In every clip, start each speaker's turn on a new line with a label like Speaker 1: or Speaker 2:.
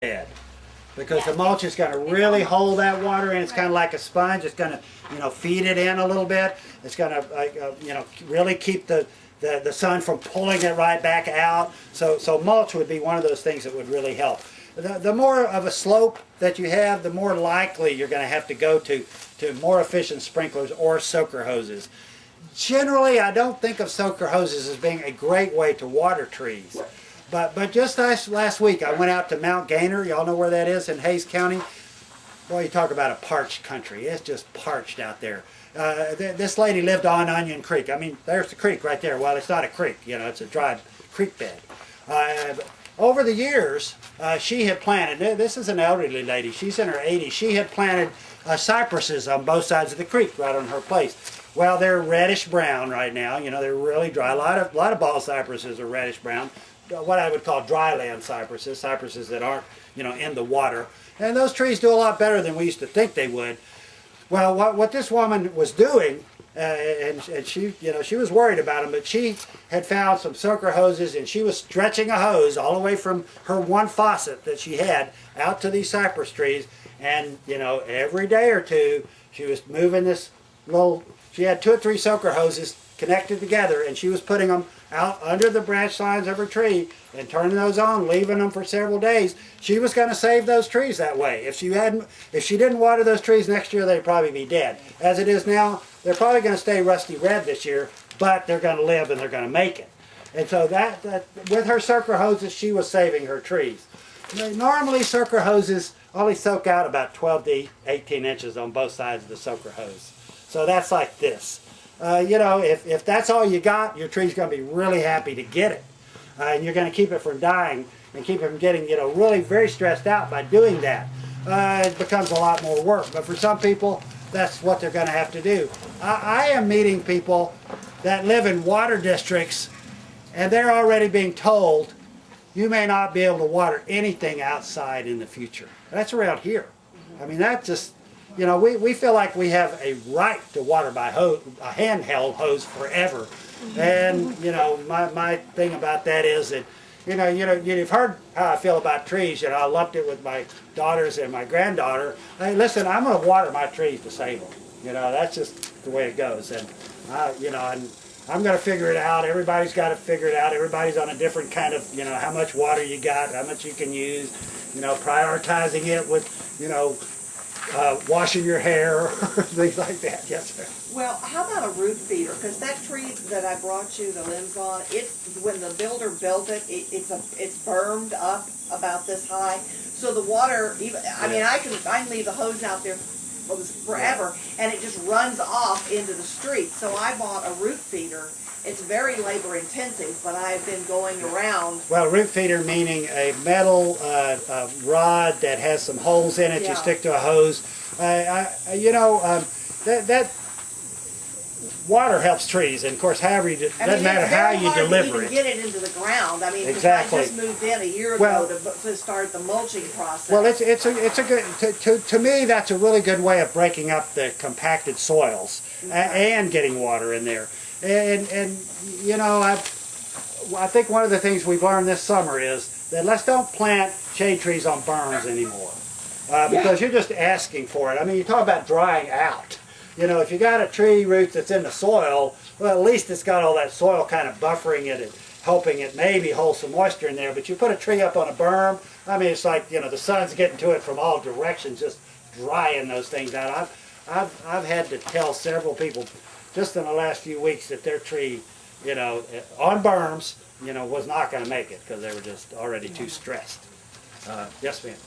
Speaker 1: bed. Because the mulch is going to really hold that water in. It's kind of like a sponge. It's going to, feed it in a little bit. It's going to, really keep the sun from pulling it right back out. So mulch would be one of those things that would really help. The more of a slope that you have, the more likely you're going to have to go to more efficient sprinklers or soaker hoses. Generally, I don't think of soaker hoses as being a great way to water trees. But just last week, I went out to Mount Gainer. Y'all know where that is in Hays County? Boy, you talk about a parched country. It's just parched out there. This lady lived on Onion Creek. I mean, there's the creek right there. Well, it's not a creek. It's a dry creek bed. Over the years, she had planted, this is an elderly lady. She's in her 80s. She had planted cypresses on both sides of the creek right on her place. Well, they're reddish brown right now. They're really dry. A lot of ball cypresses are reddish brown. What I would call dryland cypresses that aren't, in the water. And those trees do a lot better than we used to think they would. Well, what this woman was doing, and she, she was worried about them, but she had found some soaker hoses, and she was stretching a hose all the way from her one faucet that she had out to these cypress trees. And, every day or two, she was moving this she had 2 or 3 soaker hoses connected together, and she was putting them out under the branch lines of her tree and turning those on, leaving them for several days. She was going to save those trees that way. If she didn't water those trees next year, they'd probably be dead. As it is now, they're probably going to stay rusty red this year, but they're going to live and they're going to make it. And so that with her soaker hoses, she was saving her trees. Normally, soaker hoses only soak out about 12 to 18 inches on both sides of the soaker hose. So that's like this. If that's all you got, your tree's going to be really happy to get it. And you're going to keep it from dying and keep it from getting, really very stressed out by doing that. It becomes a lot more work. But for some people, that's what they're going to have to do. I am meeting people that live in water districts, and they're already being told, you may not be able to water anything outside in the future. That's around here. I mean, that just... we feel like we have a right to water by a handheld hose forever. And, my thing about that is that, you've heard how I feel about trees. I lumped it with my daughters and my granddaughter. Hey, listen, I'm going to water my trees to save them. That's just the way it goes. And, and I'm going to figure it out. Everybody's got to figure it out. Everybody's on a different kind of, how much water you got, how much you can use, prioritizing it with, washing your hair, things like that. Yes, sir.
Speaker 2: Well, how about a root feeder? Because that tree that I brought you the limbs on, when the builder built it, it's bermed up about this high, so the water. I can leave the hose out there forever, and it just runs off into the street. So I bought a root feeder. It's very labor intensive, but I've been going around.
Speaker 1: Well, root feeder meaning a metal rod that has some holes in it.
Speaker 2: Yeah.
Speaker 1: You stick to a hose. That water helps trees, and of course, however you doesn't matter how you deliver it.
Speaker 2: It's very hard to even get it into the ground. I mean,
Speaker 1: exactly.
Speaker 2: I just moved in a year ago to start the mulching process.
Speaker 1: Well, it's a good to me. That's a really good way of breaking up the compacted soils and getting water in there. And I think one of the things we've learned this summer is that let's don't plant shade trees on berms anymore, because you're just asking for it. I mean, you talk about drying out. If you got a tree root that's in the soil, well, at least it's got all that soil kind of buffering it and helping it maybe hold some moisture in there. But you put a tree up on a berm, I mean, it's like, the sun's getting to it from all directions, just drying those things out. I've had to tell several people just in the last few weeks that their tree, on berms, was not going to make it because they were just already too stressed. Yes, ma'am.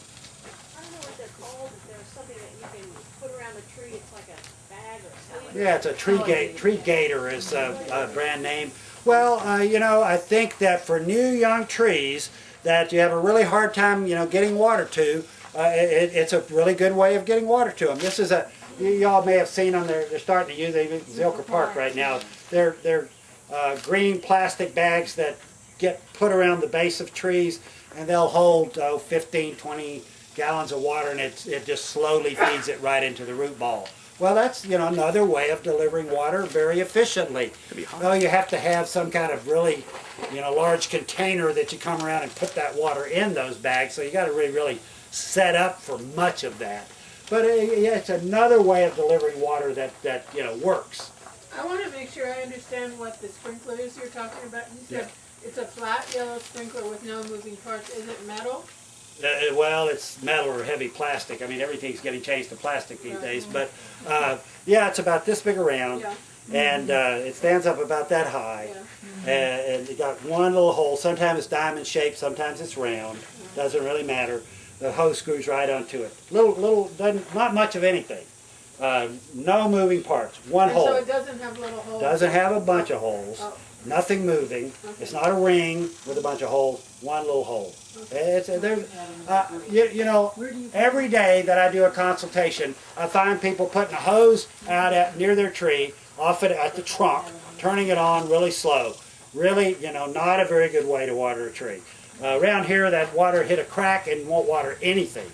Speaker 3: I don't know what they're called. If there's something that you can put around a tree, it's like a bag or something.
Speaker 1: Yeah, it's a Tree Gator is a brand name. Well, I think that for new young trees that you have a really hard time, getting water to, it's a really good way of getting water to them. This is y'all may have seen them. They're starting to use them in Zilker Park right now. They're green plastic bags that get put around the base of trees, and they'll hold 15, 20 gallons of water, and it just slowly feeds it right into the root ball. Well, that's, another way of delivering water very efficiently. Well, you have to have some kind of really, large container that you come around and put that water in those bags. So you got to really set up for much of that. But yeah, it's another way of delivering water that works.
Speaker 4: I want to make sure I understand what the sprinkler is you're talking about. You said it's a flat yellow sprinkler with no moving parts. Is it metal?
Speaker 1: Well, it's metal or heavy plastic. I mean, everything's getting changed to plastic these days. But yeah, it's about this big around, and it stands up about that high. And it got one little hole. Sometimes it's diamond shaped, sometimes it's round. Doesn't really matter. The hose screws right onto it. Not much of anything. No moving parts. One hole.
Speaker 4: So it doesn't have little holes?
Speaker 1: Doesn't have a bunch of holes.
Speaker 4: Oh.
Speaker 1: Nothing moving.
Speaker 4: Okay.
Speaker 1: It's not a ring with a bunch of holes. One little hole. It's every day that I do a consultation, I find people putting a hose out near their tree, off at the trunk, turning it on really slow. Really, not a very good way to water a tree. Around here, that water hit a crack and won't water anything.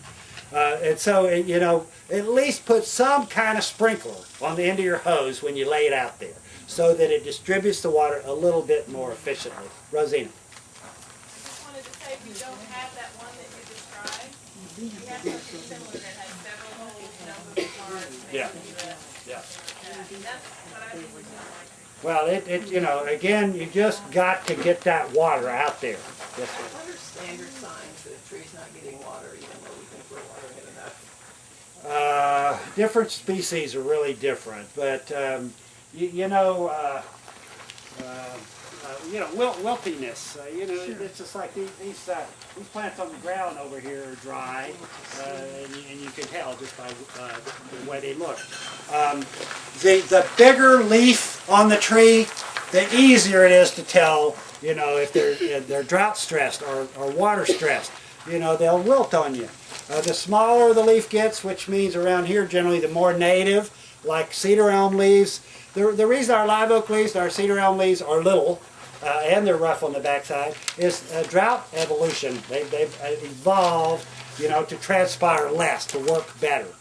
Speaker 1: And so, at least put some kind of sprinkler on the end of your hose when you lay it out there, so that it distributes the water a little bit more efficiently. Rosina.
Speaker 5: Just wanted to say, if you don't have that one that you described, you have something similar that has several holes, no moving parts, made
Speaker 1: Yeah.
Speaker 5: in the US.
Speaker 1: Yeah.
Speaker 5: That's what I think was in my tree.
Speaker 1: Well, again, you just got to get that water out there. Yes, sir.
Speaker 6: What are standard signs that a tree's not getting water even though we think we're watering it enough?
Speaker 1: Different species are really different, but wiltiness. It's just like these plants on the ground over here are dry, and you can tell just by the way they look. The bigger leaf on the tree, the easier it is to tell. If they're drought stressed or water stressed, they'll wilt on you. The smaller the leaf gets, which means around here generally the more native, like cedar elm leaves. The reason our live oak leaves, our cedar elm leaves are little, and they're rough on the backside, is drought evolution. They've evolved, to transpire less, to work better.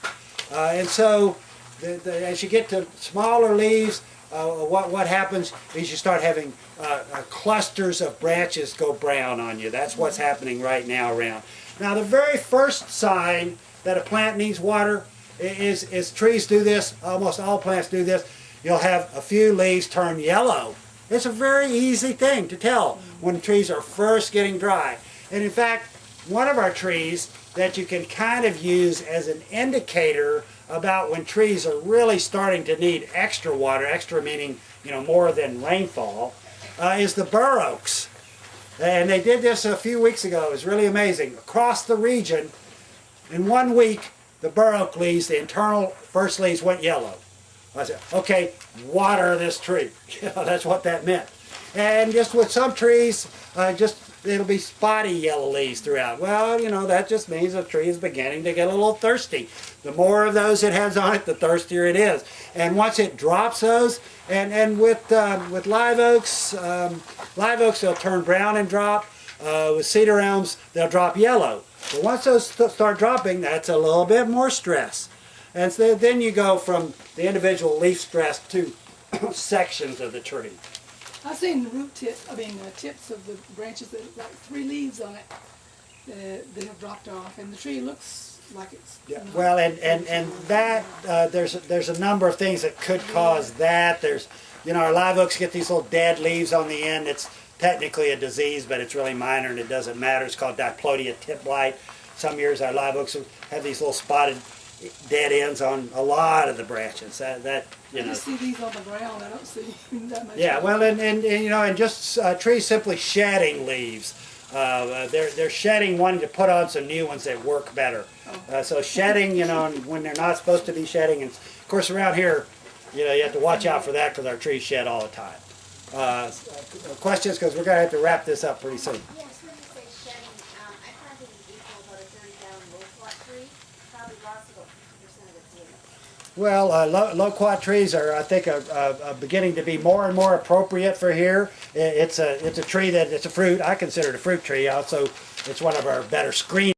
Speaker 1: And so as you get to smaller leaves, what happens is you start having clusters of branches go brown on you. That's what's happening right now around. Now, the very first sign that a plant needs water is trees do this. Almost all plants do this. You'll have a few leaves turn yellow. It's a very easy thing to tell when trees are first getting dry. And in fact, one of our trees that you can kind of use as an indicator about when trees are really starting to need extra water, extra meaning, more than rainfall, is the bur oaks. And they did this a few weeks ago. It was really amazing. Across the region, in 1 week, the bur oak leaves, the internal first leaves went yellow. I said, okay, water this tree. That's what that meant. And just with some trees, it'll be spotty yellow leaves throughout. Well, that just means the tree is beginning to get a little thirsty. The more of those it has on it, the thirstier it is. And once it drops those, and with live oaks, they'll turn brown and drop. With cedar elms, they'll drop yellow. But once those start dropping, that's a little bit more stress. And so then you go from the individual leaf stress to sections of the tree.
Speaker 7: I've seen the tips of the branches that have like 3 leaves on it that have dropped off, and the tree looks like it's.
Speaker 1: Yeah. Well, and that there's a number of things that could cause that. There's, our live oaks get these little dead leaves on the end. It's technically a disease, but it's really minor and it doesn't matter. It's called Diplodia tip blight. Some years our live oaks have these little spotted dead ends on a lot of the branches.
Speaker 7: I just see these on the ground. I don't see that much.
Speaker 1: Yeah, well, and just trees simply shedding leaves. They're shedding, wanting to put on some new ones that work better. So shedding, when they're not supposed to be shedding, and of course around here, you have to watch out for that because our trees shed all the time. Questions, because we're going to have to wrap this up pretty soon.
Speaker 3: Yes, when you say shedding, I planted in April about a 30-pound loquat tree. Probably lost about 50% of its leaves.
Speaker 1: Well, loquat trees are, I think, beginning to be more and more appropriate for here. It's a tree it's a fruit. I consider it a fruit tree. Also, it's one of our better screen